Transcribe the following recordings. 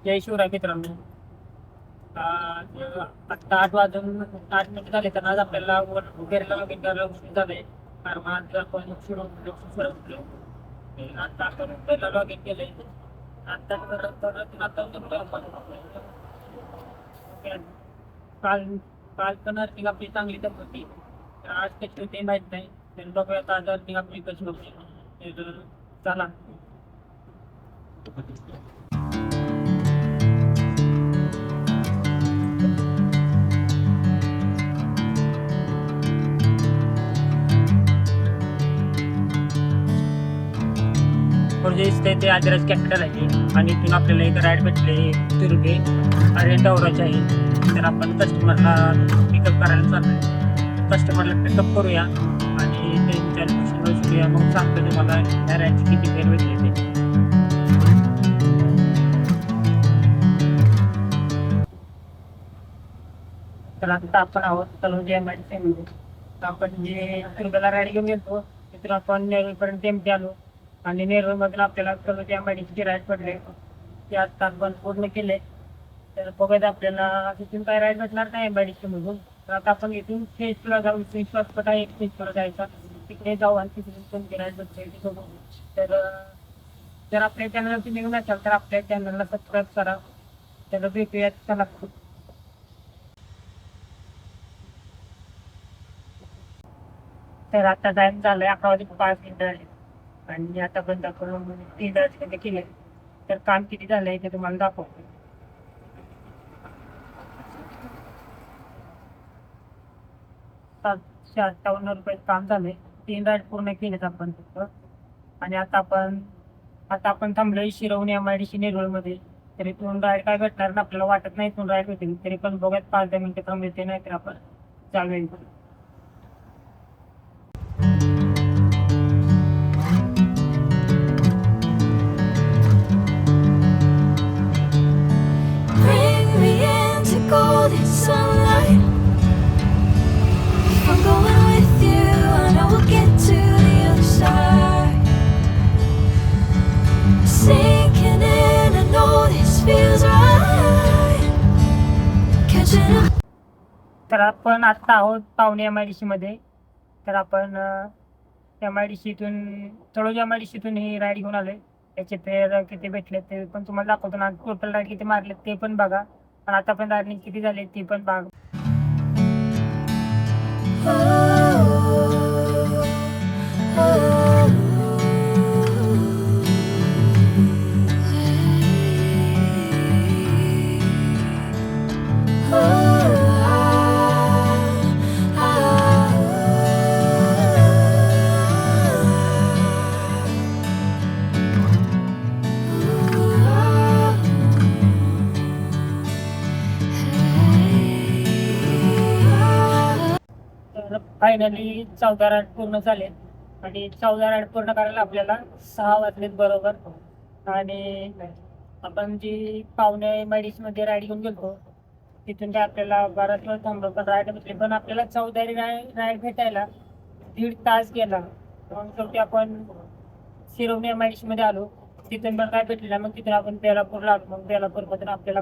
जय शिवराय मित्रांनो. आत्ता 8 वाजून 8 मिनिट झाले तर आज आपल्याला वगैरेला लॉगिन करायला उशीर झालंय. कारण आज आपण सुरू आता आपण पहिला लॉगिन केलंय. आता आपण काल काल पण अर्निंग आपली चांगली तर होती. तर आज कशी होती माहीत नाही. तर बघूयात आज अर्निंग आपली कशी होती. तर चला. जे दिसतंय ते आदिराज कॅपिटल आहे आणि इथून आपल्याला एक राईड भेटले तुर्गे अरेंट औराचे आहे. तर आपण कस्टमरला पिकअप करायला चाललोय. कस्टमरला पिकअप करूया आणि त्यांच्या लोकेशनवर शोधूया. मग सांगतो तुम्हाला या राईडची किती फेर भेटले ते. तर आता आपण आहोत तलोजी MIDC. आपण जे तुर्गेला राईड घेऊन गेलो तिथून आपण नेरूळपर्यंत एमटी आलो आणि नेरूळमधून आपल्याला तलोजी MIDC राईड पडले ते आता आपण पूर्ण केले. तर बघत आपल्याला तिथून काय राईड भेटणार नाही MIDC मधून. तर आता आपण इथून फेसला जाऊ. फेसपट आहे एक फेसवर जायचा तिकडे जाऊ आणि तिथून कोणती राईड भेटते. तर जर आपल्या चॅनलवरती निघून असाल तर आपल्या चॅनलला सबस्क्राईब करा. त्याला भेटूयात चला. तर आता टाइम झालाय 11:05 झाले आणि आता बंद करून 3 केले. तर काम किती झालंय ते तुम्हाला दाखवतो. 758 रुपये काम झाले. 3 राईड पूर्ण केलेत आपण फक्त. आणि आता आपण थांबलोय शिरवणी MIDC नेरूळमध्ये. तर इथून राईड काय भेटणार ना आपल्याला वाटत नाही इथून राईड भेटेल. तरी पण बघत 5-10 मिनिटं थांबले ते नाही तर आपण चालू. Bring me into golden sunlight. If I'm going with you, I know we'll get to the other side. Sinking in, I know this feels right. Catching up. तर आपण आत्ता आहोत पावणे MIDC मध्ये. तर आपण MIDC इथून तळोजी MIDC इथून ही राईड घेऊन आलोय. त्याचे फेअर किती भेटले ते पण तुम्हाला दाखवतो ना. टोटल राईड किती मारले ते पण बघा आणि आतापर्यंत अर्निंग किती झाले ते पण बघा. फायनली 14 राईड पूर्ण झाले आणि 14 राईड पूर्ण करायला आपल्याला 6 वाजलेत बरोबर. आणि आपण जी पावणे MIDC मध्ये राईड घेऊन गेलो तिथून काय आपल्याला बराच वेळ थांबलो पण राईड भेटली. पण आपल्याला 14 राईड भेटायला 1.5 तास गेला. मग शेवटी आपण शिरवणी MIDC मध्ये आलो. तिथून पण काय भेटलेला. मग तिथून आपण बेलापूरला आलो. मग बेलापूरमधून आपल्याला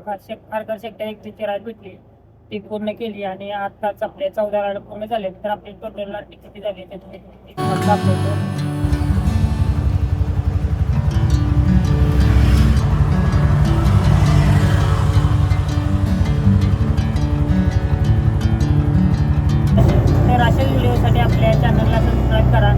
खारघर सेक्टर 31 राईड भेटली ती पूर्ण केली. आणि आत्ताच आपले 14 राईड पूर्ण झाले. तर आपले टोटल किती झाले ते दाखवतो. तर अशाच व्हिडिओसाठी आपल्या चॅनलला सबस्क्राईब करा.